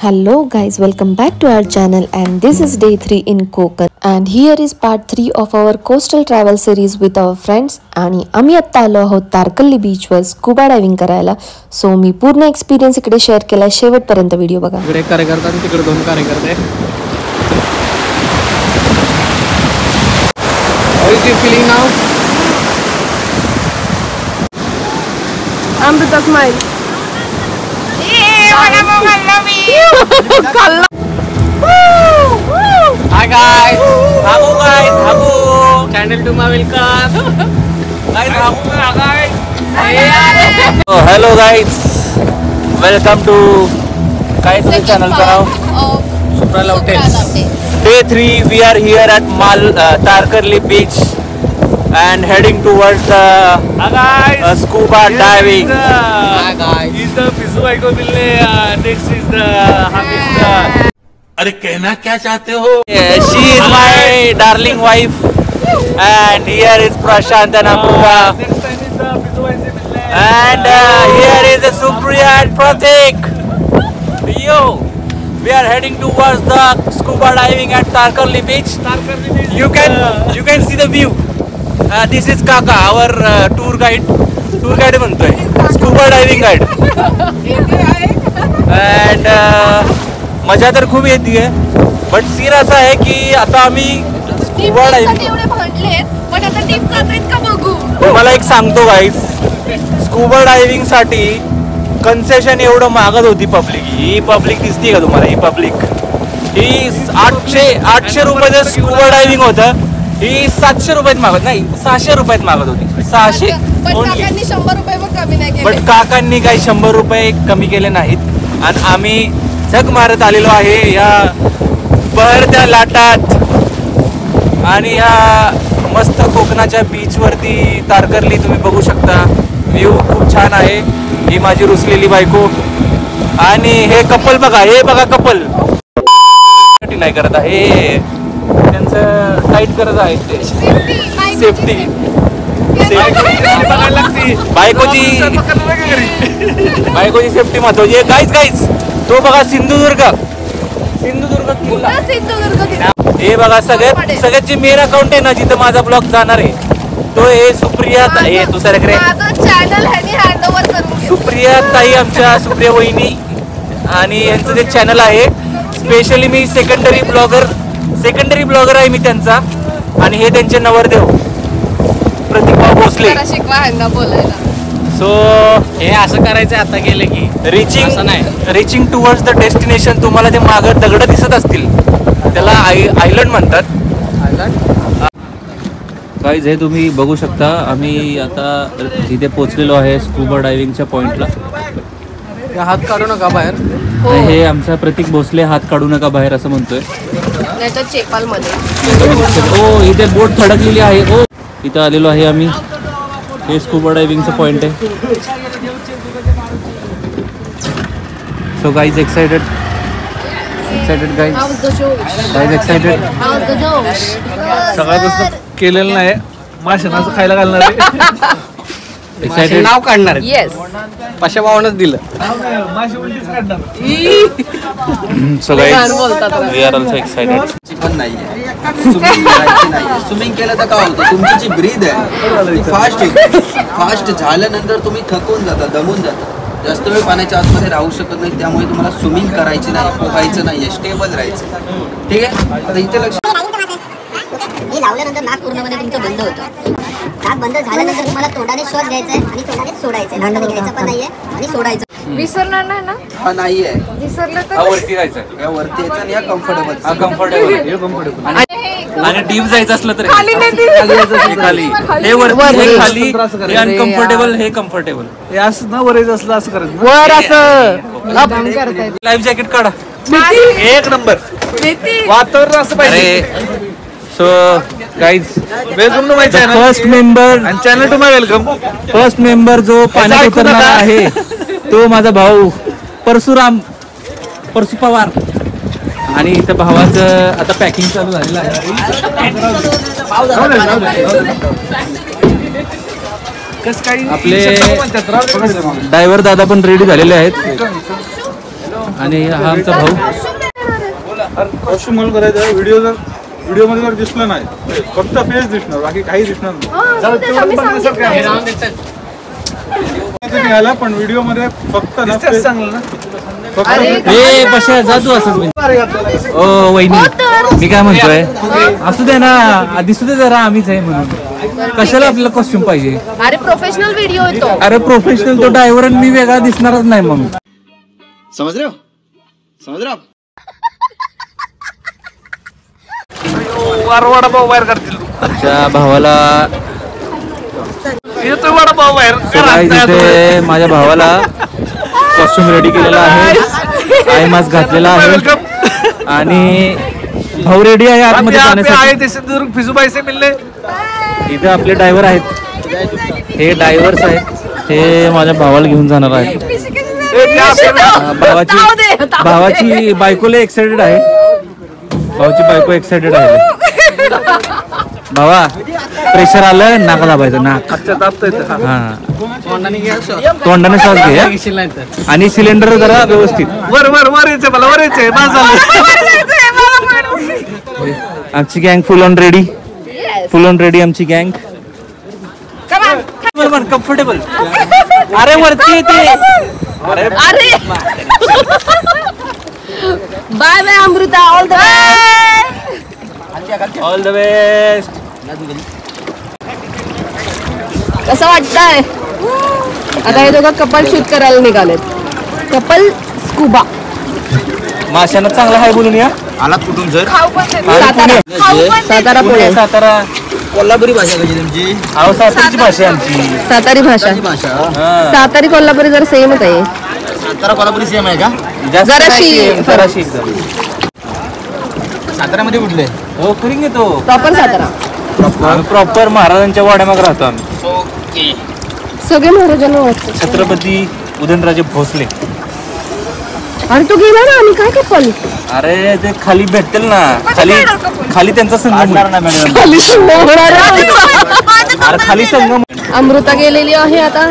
Hello guys, welcome back to our channel and this is day 3 in Konkan and here is part 3 of our coastal travel series with our friends आणि आम्ही आता आलो आहोत तारकल्ली beach वर scuba diving करायला. So मी पूर्ण experience इकडे share केला, शेवटपर्यंत व्हिडिओ बघा. इकडे एक कार्यकर्ता आणि तिकडे दोन कार्यकर्ते. How is you feeling now? Amrita smile. Hi guys, Habu. Channel to my welcome. Guys, guys. So hello guys, welcome to guys channel का नाव Supra Hotels. Day 3 we are here at Tarkarli beach and heading towards scuba diving. Hi guys. Is the Pisu Aiko Mille, next is the Hamid. अरे कहना क्या चाहते हो? She is my darling wife and here is Prashant and Apuka. Next time is the Pisu Aiko Mille. And here is the Supriya and Pratik. Yo, we are heading towards the scuba diving at Tarkarli beach. Tarkarli beach. You can see the view. This is Kaka, our tour guide म्हणतोय, scuba diving guide. And मजा तर खूप येते, but scene असा आहे की आता आम्ही स्कूबा डायव्हिंग तुम्हाला एक सांगतो गाईज, स्कूबा डायव्हिंग साठी कन्सेशन एवढं मागत होती पब्लिक. ही पब्लिक दिसते का तुम्हाला? ही पब्लिक ही 800 रुपयाचं स्कूबा डायव्हिंग होतं, ही 700 रुपयात मागत नाही, 600 रुपयात मागत होती. 600 बट काकांनी काही 100 रुपये कमी केले नाहीत आणि आम्ही झक मारत आलेलो आहे या बहरत्या लाटात आणि या मस्त कोकणाच्या बीच वरती. तारकर्ली तुम्ही बघू शकता, व्ह्यू खूप छान आहे. ही माझी रुसलेली बायको आणि हे कपल बघा, हे बघा कपल नाही करत आहे, त्यांचं टाईट करत आहे ते सेफ्टी बायकोची सेफ्टी महत्वाची आहे. गाईज तो बघा सिंधुदुर्ग किल्ला. हे बघा सगळ्यात जे मेन अकाउंट आहे ना, जिथं माझा ब्लॉग जाणार आहे तो हे सुप्रिया हे दुसऱ्याकडे सुप्रिया ताई, आमच्या सुप्रिया वहिनी आणि यांचं जे चॅनल आहे. स्पेशली मी सेकंडरी ब्लॉगर आहे मी त्यांचा, आणि हे त्यांचे नवरदेव प्रतिभा भोसले. सो हे असं करायचं आता गेले की रिचिंग टुवर्ड्स द डेस्टिनेशन. तुम्हाला ते मागं दगड दिसत असतील, त्याला आयलंड म्हणतात. गाईज हे तुम्ही बघू शकता, आम्ही आता तिथे पोहोचलेलो आहे स्कूबा डायव्हिंगच्या पॉइंटला. हात काढू नका बाहेर. हे आमचा प्रतीक भोसले हात काढू नका बाहेर असं म्हणतोय. ओ इथे बोट थडकलेली आहे. ओ इथं आलेलो आहे आम्ही. हे स्कूबा डायव्हिंगचं पॉइंट आहे. So guys excited guys excited. सगळ्यापासून केलेलं नाही, माशाचं खायला घालणार आहे. एक्साइटेड नाव काढणार येस, पाशा भावानच दिलं. So guys we are also excited. पण नाहीये, स्विमिंग केलं तर काय होतं, तुमची जी ब्रीद आहे ती फास्ट झाल्यानंतर तुम्ही थकून जाता, दमून जाता, जास्त वेळ पाण्याच्या आतमध्ये राहू शकत नाही. त्यामुळे तुम्हाला स्विमिंग करायची नाही, पोहायचं नाहीये, स्टेबल राहायचं. ठीक आहे, आता इथे लक्ष. हे लावल्यानंतर नाक पूर्णपणे तुमचं बंद होतं. नाक बंद झाल्यानंतर तुम्हाला तोंडाने श्वास घ्यायचा आहे आणि तोंडाने सोडायचं. नाकाने घ्यायचं पण नाहीये आणि सोडायचं विसरणार नाही ना. हा नाहीये, विसरलं हा वरती जायचं, या वरती यायचं आणि या कम्फर्टेबल. हा कम्फर्टेबल. आणि डीप जायचं असलं तर खाली खाली, हे वरती, हे खाली, हे अनकम्फर्टेबल, हे कम्फर्टेबल. हे असं ना वरायचं असलं असं करायचं. वर असं लाईफ जॅकेट काढा, एक नंबर वातावरण असं पाहिजे. So guys welcome to my channel, first member आणि channel to my welcome. First member जो पाण्यात उतरणार आहे तो माझा भाऊ परसू पवार. आणि इथं भावाचं आता पॅकिंग चालू झालेलं आहे. आपले ड्रायव्हर दादा पण रेडी झालेले आहेत आणि हा आमचा भाऊ. कॉस्ट्युम म्हणून करायचं. व्हिडिओ मध्ये जर दिसलं नाही फक्त फेस दिसणार, बाकी काही दिसणार नाही. पण व्हिडिओ मध्ये फक्त चांगलं ना. जादू असं. ओ वहिनी, मी काय म्हणतोय, असू दे ना, दिसू दे जरा आम्हीच आहे म्हणून. कशाला आपल्याला कॉस्ट्युम पाहिजे? अरे प्रोफेशनल व्हिडिओ येतो. अरे प्रोफेशनल तो ड्रायव्हर आणि मी वेगळा दिसणारच नाही मग. समज रहे हो? वडापाव बाहेर करतील. आमच्या भावाला येतोय वडापाव बाहेर. इथे माझ्या भावाला कॉस्ट्युम रेडी केलेला आहे, आय मास्क घातलेला आहे आणि भाऊ रेडी आहे आतमध्ये जाण्यासाठी. फिजूबाई से मिलने. इथे आपले ड्रायव्हर आहेत, हे ड्रायव्हर्स आहेत, हे माझ्या भावाला घेऊन जाणार आहेत. भावाची बायकोला एक्साइटेड आहे, भावाची बायको एक्साइटेड आहे. भावा प्रेशर आलं, नाका दाबायचं, नाक. हा, तोंडाने श्वास घे आणि सिलेंडर जरा व्यवस्थित. वर यायचंय मला, वर यायचंय. आमची गँग फुल ऑन रेडी आमची गँग. कम्फर्टेबल. अरे वरती येते. अरे bye bye Amruta. All the best. कसं वाटतंय? आता हे दोघं कपल शूट करायला निघालेत. Couple scuba. माशांना चांगला हाय बोलून या. आलात कुठून सर? सातारा पुणे. सातारा कोल्हापुरी भाषा कशी तुमची? अहो सातारची भाषा आहे आमची. सातारी भाषा. सातारी कोल्हापुरी जर सेमच आहे. सातारा कोल्हापुरी सेम आहे का? जराशी. साताऱ्यामध्ये कुठले? हो खरी घेतो. प्रॉपर सातारा. प्रॉपर महाराजांच्या वाड्यामागे राहतो आम्ही. सगळे महाराजांना वाटतं. छत्रपती उदयनराजे भोसले. अरे तू गेला ना, आम्ही काय कपल? अरे ते खाली भेटतील ना, खाली त्यांचा संगम. खाली संगम. अमृता गेलेली आहे आता.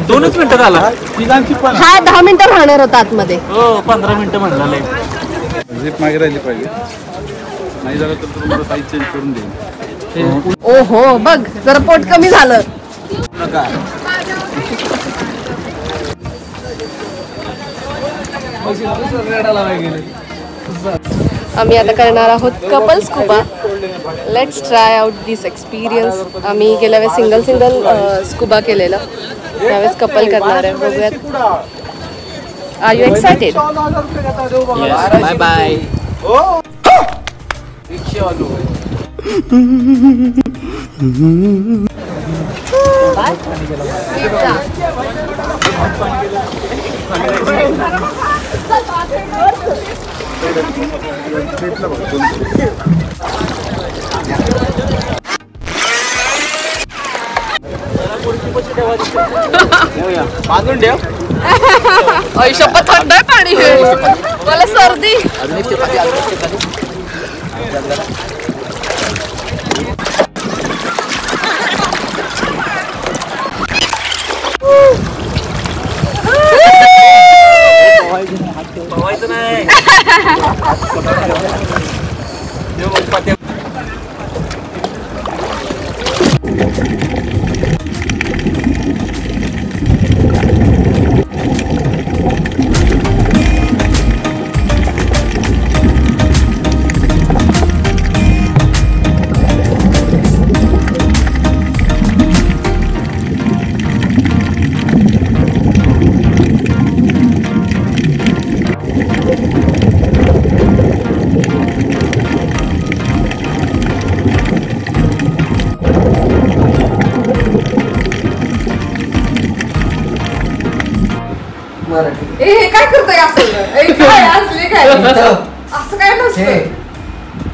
2 मिनिटात आला. हा 10 मिनिटं राहणार होता आतमध्ये. हो 15 मिनिटं म्हणलं. झिप मागे राहिली पाहिजे, नाही झालं तर तुम्हाला साईज चेंज करून देईन. ओहो बघ, जरा पोट कमी झालं. आम्ही आता करणार आहोत couple scuba. Let's try out this experience. आम्ही गेल्या वेळेस सिंगल स्कुबा केलेलं, त्यावेळेस कपल करणार आहे. बघूयात. Are you excited? Bye bye. बांधून ठेव. शपथ थंड आहे पाणी, मला सर्दी. पवायचं नाही. हे काय करतोय असं? काय असले काय असं काय नसतं.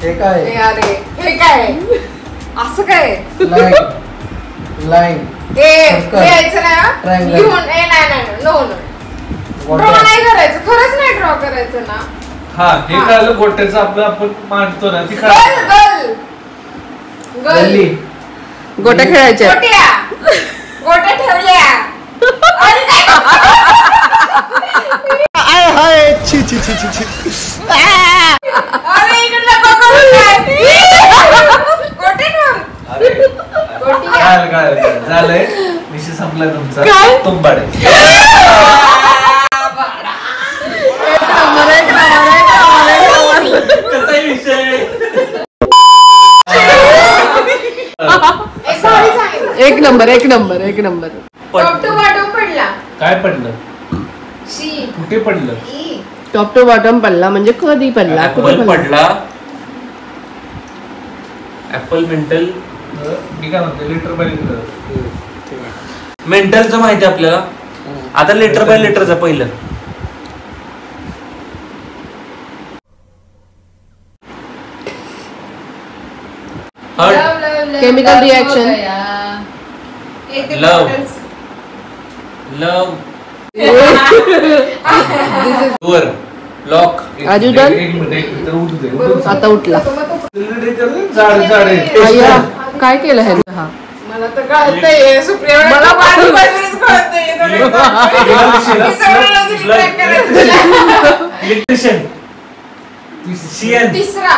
हे काय? अरे हे काय असं काय? लाईन यायचं नाही लिहून. नाही नो ड्रॉ नाही करायचं, खरंच नाही ड्रॉ करायचं ना. हा हे कळलं. गोट्याचं आपलं आपण मांडतो ना, ती गल्ली गोट्या खेळायच्या. गोट्या ठेवल्या. झालंय विषय संपलाय तुमचा. तुंबाडे एक नंबर एक नंबर एक नंबर. काय पडलं? कुठे पडलं? टॉप टू बॉटम पडला म्हणजे कधी पडला? ऍपल पडला. Apple mental. मी काय म्हणतो लिटर बाय लिटर. मेंटलचं माहिती आपल्याला. आता लिटर बाय लिटरचं पहिलं. Chemical reaction. Love love door lock. आजू डन. एक मिनिट उठू दे. आता उठला. झाड अय्या, काय केलं हे? हा मला तर कळतंय सुप्रिया मला बाजूबाजूच कळतंय. इलेक्ट्रिशियन. सीएन. तिसरा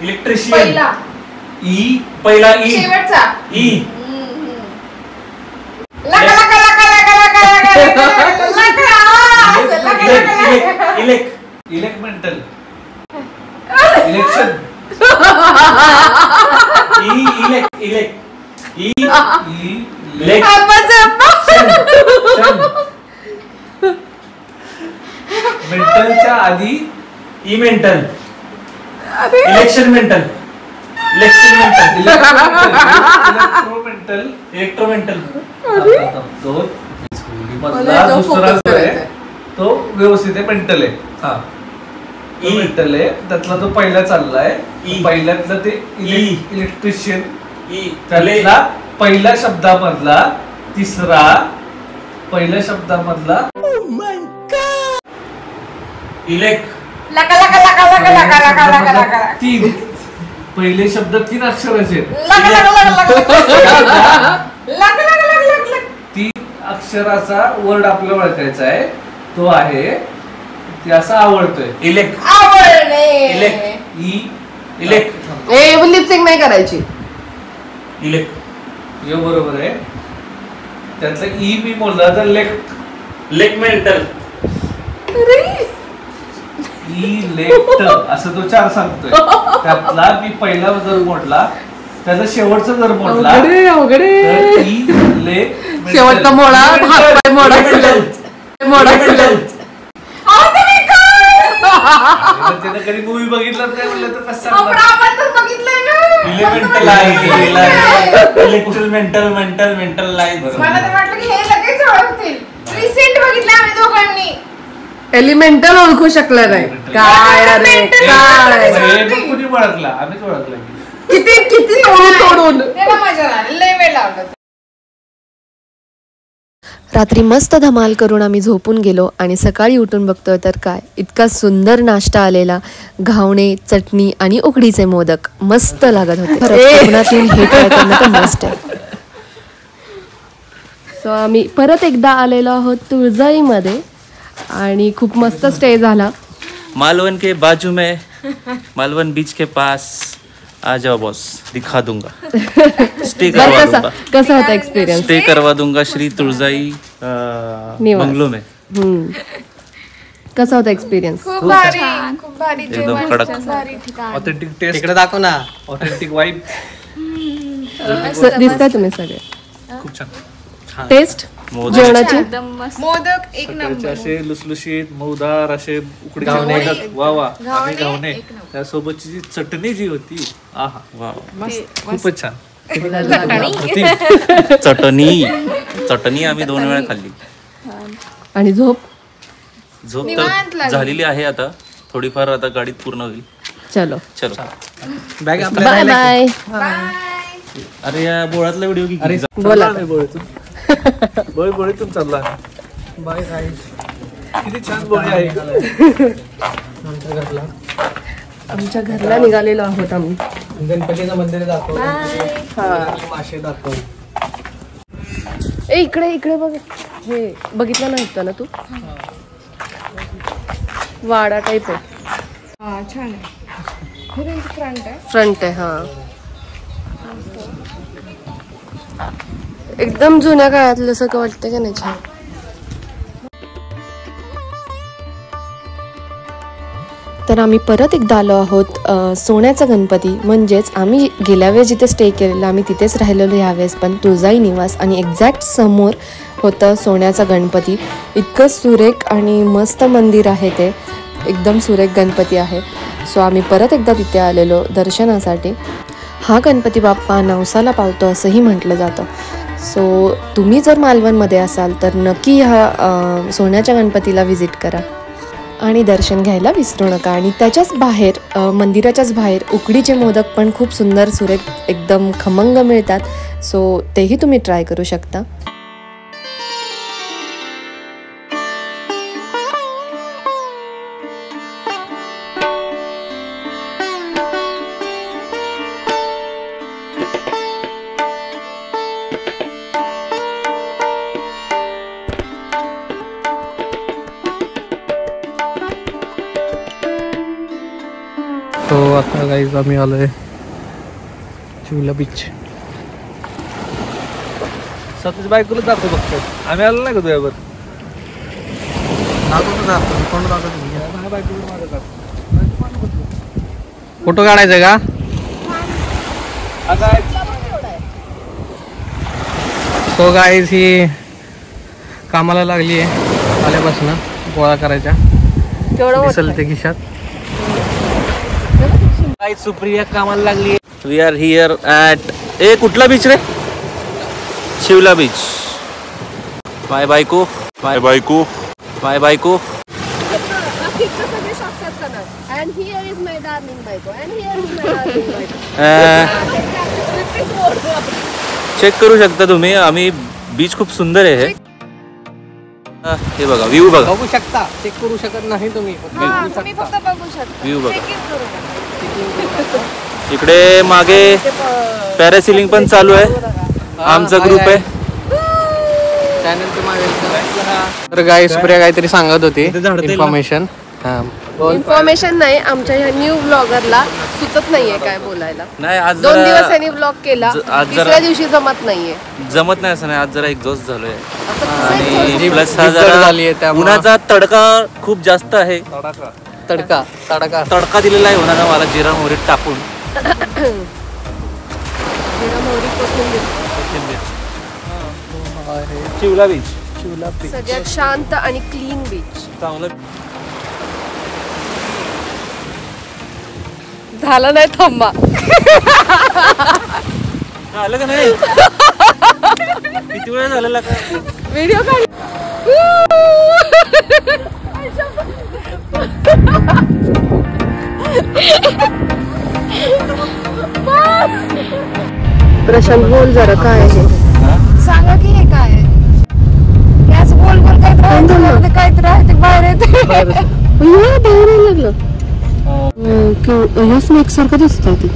इलेक्ट्रिशियन. पहिला ई. पहिला ई. शेवटचा ई. लका लका लका लका लका लका elect mental. Election. E. Elect. Elect. E. लेक. मेंटलच्या आधी E mental. Election mental. Election mental. इलेक्ट्रोमेंटल. इलेक्ट्रोमेंटल. मधला दुसरा जो आहे तो व्यवस्थित आहे मेंटल आहे. हा मेंटल आहे. त्यातला तो पहिला चाललाय. पहिल्यातलं ते इलेक्ट्रिशियन. त्यातला पहिल्या शब्दामधला तिसरा. पहिल्या शब्दामधला इलेक्ट. लका लका लका लका लका लका लका लका तीन. पहिले शब्द 3 अक्षराचे. लका लका लका लका 3 अक्षराचा वर्ड आपल्याला ओळखायचा आहे. तो आहे ते असा आवडतोय. इलेक्ट. आवडले. इलेक्ट. ई. इलेक्ट. ए लिपसिंग नाही करायची. इलेक्ट. हे बरोबर आहे. त्यातलं ई मी बोलला तर लेफ्ट. लेक मेंटल. इलेक्ट असं तो 4 सांगतोय. त्यातला मी पहिला जर मोडला त्याचा शेवटचा जर मोडला तर इलेक्ट. शेवटचा मोडा हातपाय मोडा मोडा. त्यानं कधी मूवी बघितलाच नाही म्हणलं तर कसं बघितलंय ना. इलेमेंटल आहे. इलेक्ट्रल मेंटल मेंटल मेंटल लाईफ. मला तर वाटलं की हे लगेच ओळखतील. रिसेंट बघितलं आम्ही दोघांनी. एलिमेंटल ओळखू शकलं नाही. काय अरे काय कुणी ओळखला? आम्हीच ओळखला. किती किती तोडून त्याला मजा आली. लय वेळ लागला. रात्री मस्त धमाल करून आम्ही झोपून गेलो आणि सकाळी उठून बघतोय तर काय इतका सुंदर नाश्ता आलेला. घावणे, चटणी आणि उकडीचे मोदक मस्त लागत होते. कोकणात येऊन हे ट्राय करणं तर मस्त आहे. सो आम्ही परत एकदा आलेलो आहोत तुळजाईमध्ये आणि खूप मस्त स्टे झाला. मालवन के बाजू में, मालवन बीच के पास. आ जाओ बॉस, दिखा दूंगा. स्टे करवा दूंगा. कसा होता एक्सपिरियन्स? स्टे करवा दूंगा श्री तुळजाई बंगलो में. कसा होता एक्सपिरियन्स? खूप भारी. खूप भारी एकदम जेवण. कडक. भारी ठिकाण. Authentic taste. इकडे दाखव ना. Authentic vibe. दिसताय तुम्ही सगळे. खूप छान. टेस्ट जेवणाची मोदक एक नंबर. असे लुसलुशीत मऊदार असे उकडीचे मोदक. वा वा. आणि घावणे त्यासोबतची जी चटणी जी होती. आहा वा खूपच छान. चटणी. चटणी आम्ही 2 वेळा खाल्ली. आणि झोप तर झालेली आहे. आता थोडीफार आता गाडीत पूर्ण होईल. चलो चलो. Bag bye bye. अरे या बोळातला व्हिडिओ की बोला. बळीतून चालला. Bye guys. किती छान बळी आहे. आमच्या घरला निघालेलो आहोत आम्ही. गणपतीचं मंदिर दाखव. मासे दाखव. इकडे इकडे बघ. हे बघितलं नव्हतं ना तू? वाडा टाईप आहे. हा छान आहे. हे फ्रंट आहे. फ्रंट आहे हा. एकदम जुन्या काळातलं सगळं वाटतं का नाही छान. तर आम्ही परत एकदा आलो आहोत सोन्याचा गणपती, म्हणजेच आम्ही गेल्या वेळेस जिथे स्टे केलेलं आम्ही तिथेच राहिलेलो ह्यावेळेस पण तुळजाई निवास, आणि एक्झॅक्ट समोर होतं सोन्याचा गणपती. इतकं सुरेख आणि मस्त मंदिर आहे ते, एकदम सुरेख गणपती आहे. सो आम्ही परत एकदा तिथे आलेलो दर्शनासाठी. हा गणपती बाप्पा नवसाला पावतो असंही म्हटलं जातं. सो तुम्ही जर मालवणमध्ये असाल तर नक्की ह्या सोन्याच्या गणपतीला व्हिजिट करा आणि दर्शन घ्यायला विसरू नका. आणि त्याच्याच बाहेर मंदिराच्याच बाहेर उकडीचे मोदक पण खूप सुंदर सुरेख एकदम खमंग मिळतात. सो तेही तुम्ही ट्राय करू शकता. तो आता गाईज आम्ही आलोय चिवला बीच. सतीश बायकोला जातो फक्त, आम्ही आलो नाही का तुझ्यावर. फोटो काढायचा का? तो गाईज ही कामाला लागली आहे आल्यापासून गोळा करायच्या. दिसल ते खिशात. सुप्रिया कामाला लागली. वी आर हियर ॲट कुठला बीच रे? शिवला बीच. माय बायको माय बायको माय बायको. चेक करू शकता तुम्ही, आम्ही बीच खूप सुंदर आहे. हे बघा व्ह्यू बघा. बघू शकता, चेक करू शकत नाही तुम्ही. व्ह्यू बघा. इकडे मागे पॅरासिलिंग पण चालू आहे. आमचा ग्रुप आहे. तर गाईस सुप्रिया काहीतरी सांगत होती इन्फॉर्मेशन. इन्फॉर्मेशन नाही, आमच्या ह्या न्यू ब्लॉगरला सुचत नाहीये काय बोलायला. नाही आज 2 दिवस यांनी ब्लॉग केला, तिसऱ्या दिवशी जमत नाहीये. जमत नाही असं नाही, आज जरा एक्झॉस्ट झालोय. आणि प्लस उन्हाचा तडका खूप जास्त आहे. तडका तडका तडका दिलेला आहे उन्हाचा मला जिरा मोहरी टाकून. चिवला बीच. चिवला बीच सगळ्यात शांत आणि क्लीन बीच. चांगलं झालं नाही, थांबा. झालं का नाही? किती वेळ झालेला का व्हिडिओ काढ. प्रशांत बोल जरा काय आहे. सांगा की हे काय आहे. याच गोल गोल काहीतरी काहीतरी आहे ते बाहेर येते. ह्या स्नेक सारखं दिसतंय ते.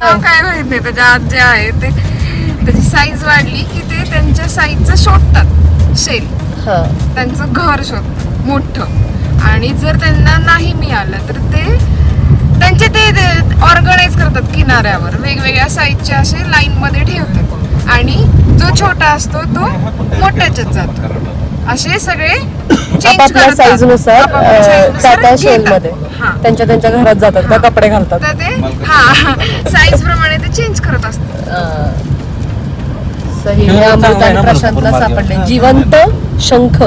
काय माहिती त्याच्या आत जे आहे ते त्याची साईज वाढली की ते त्यांच्या साईजचं शोधतात शेल. त्यांचं घर शोधतात मोठं. आणि जर त्यांना नाही मिळालं तर ते त्यांचे ते ऑर्गनाइज करतात किनाऱ्यावर वेगवेगळ्या साईजचे असे लाईन मध्ये ठेवतात. आणि जो छोटा असतो तो मोठ्याच्यात जातो. असे सगळे आपापल्या साईज नुसार त्या शेल मध्ये त्यांच्या त्यांच्या घरात जातात त्या कपडे घालतात. तर ते हा साईज प्रमाणे ते चेंज करत असतात. सही. अमृता प्रशांतला सापडले जिवंत शंख.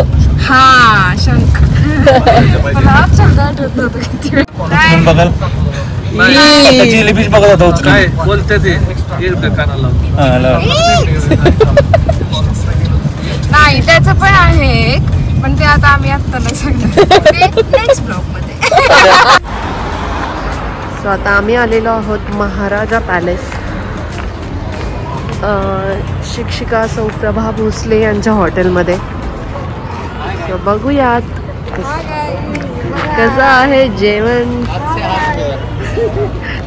हा शंख. मला शब्द आठवत नव्हतं किती वेळ. जिलेबीच बघत होता. काय बोलते ते येईल का कानाला? नाही त्याचं पण आहे एक, पण ते आता आम्ही आता नाही सांगणार. नेक्स्ट ब्लॉग मध्ये. सो आता आम्ही आलेलो आहोत महाराजा पॅलेस. शिक्षिका सौ प्रभा भोसले यांच्या हॉटेलमध्ये. सो बघूयात कसं आहे जेवण.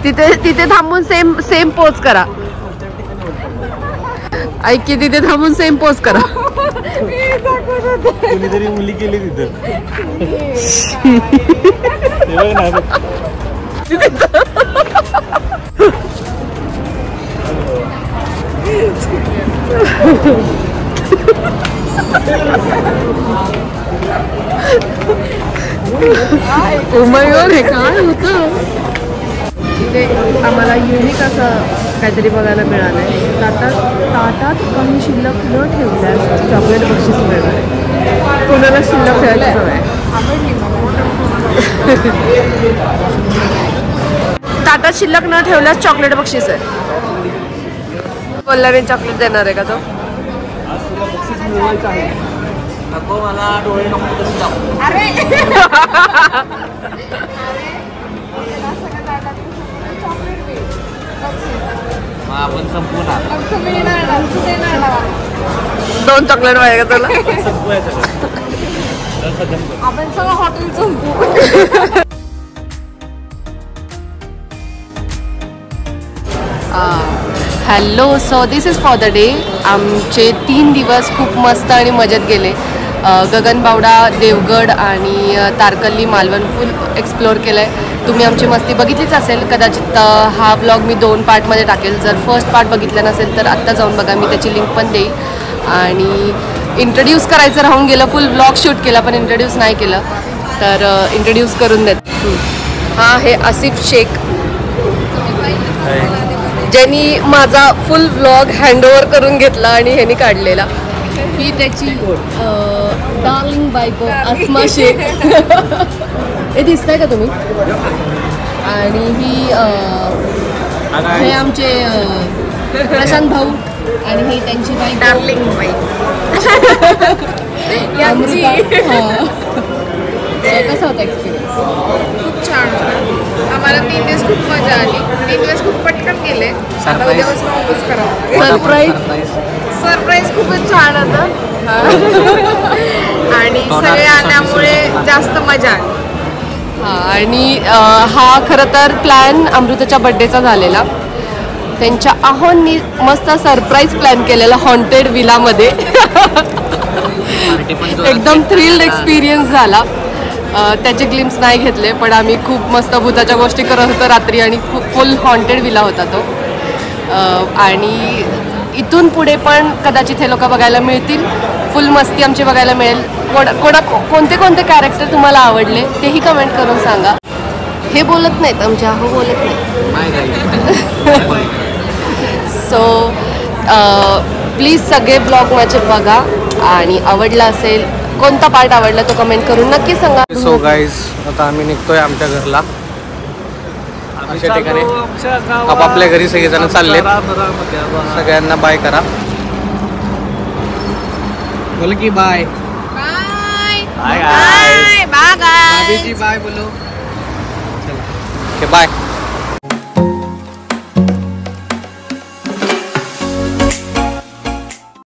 तिथे थांबून सेम पोज करा. ऐक की तिथे थांबून सेम पोज करा. कुणीतरी मुली केली तिथं. हे काय होतं इथे आम्हाला युनिक असं काहीतरी बघायला मिळालं आहे. ताटात काही शिल्लक न ठेवल्यास चॉकलेट बक्षीस मिळणार आहे. कोणाला शिल्लक ठेवायला हवं ताटात शिल्लक न ठेवल्यास चॉकलेट बक्षीस आहे. बोलल्याने चॉकलेट देणार आहे का तो? नको मला डोळे नको. आपण संपू ना. 2 चॉकलेट पाहिजे का तुला? आपण सगळं हॉटेल संपू. Hello, so this is for the day. आमचे 3 दिवस खूप मस्त आणि मजेत गेले. गगनबावडा, देवगड आणि तारकल्ली, मालवण फुल एक्सप्लोअर केलं आहे. तुम्ही आमची मस्ती बघितलीच असेल. कदाचित हा ब्लॉग मी 2 पार्टमध्ये टाकेल. जर फर्स्ट पार्ट बघितला नसेल तर आत्ता जाऊन बघा, मी त्याची लिंक पण देईल. आणि इंट्रोड्यूस करायचं राहून गेलं. फुल ब्लॉग शूट केला पण इंट्रोड्यूस नाही केलं, तर इंट्रोड्यूस करून देत. हा हे आसिफ शेख, ज्यांनी माझा फुल ब्लॉग हँडओव्हर करून घेतला आणि ह्यांनी काढलेला. ही त्याची डार्लिंग बायको अस्मा शेख. हे दिसतंय का तुम्ही? आणि ही हे आमचे प्रशांत भाऊ आणि ही त्यांची बायको डार्लिंग अमृता. कसा होता एक्सपिरियन्स? खूप छान होतं. आम्हाला 3 दिवस खूप मजा आली. 3 दिवस खूप पटकन गेले. उद्यापासून ऑफिस करावं. सरप्राईज खूपच छान होतं आणि सगळे आल्यामुळे जास्त मजा आली. आणि हा खरं तर प्लॅन अमृताच्या बड्डेचा झालेला. त्यांच्या आहोंनी मस्त सरप्राईज प्लॅन केलेला हॉन्टेड विलामध्ये. एकदम थ्रिल्ड एक्सपिरियन्स झाला. त्याचे ग्लिम्स नाही घेतले पण आम्ही खूप मस्त भूताच्या गोष्टी करत होतो रात्री आणि खूप फुल हॉन्टेड विला होता तो. आणि इथून पुढे पण कदाचित हे लोक बघायला मिळतील. फुल मस्ती आमची बघायला मिळेल. कोणते कोणते कॅरेक्टर तुम्हाला आवडले तेही कमेंट करून सांगा. हे बोलत नाहीत आमचे आहो, बोलत नाही. सो प्लीज सगळे ब्लॉग माझे बघा आणि आवडला असेल, कोणता पार्ट आवडला तो कमेंट करून नक्की सांगा. सो गाईज, आता आम्ही निघतोय आमच्या घरला. अशा ठिकाणी आपापल्या घरी सगळेजण चालले. सगळ्यांना बाय करा. बोल की bye. Bye bye bye bye बोलो. बाय.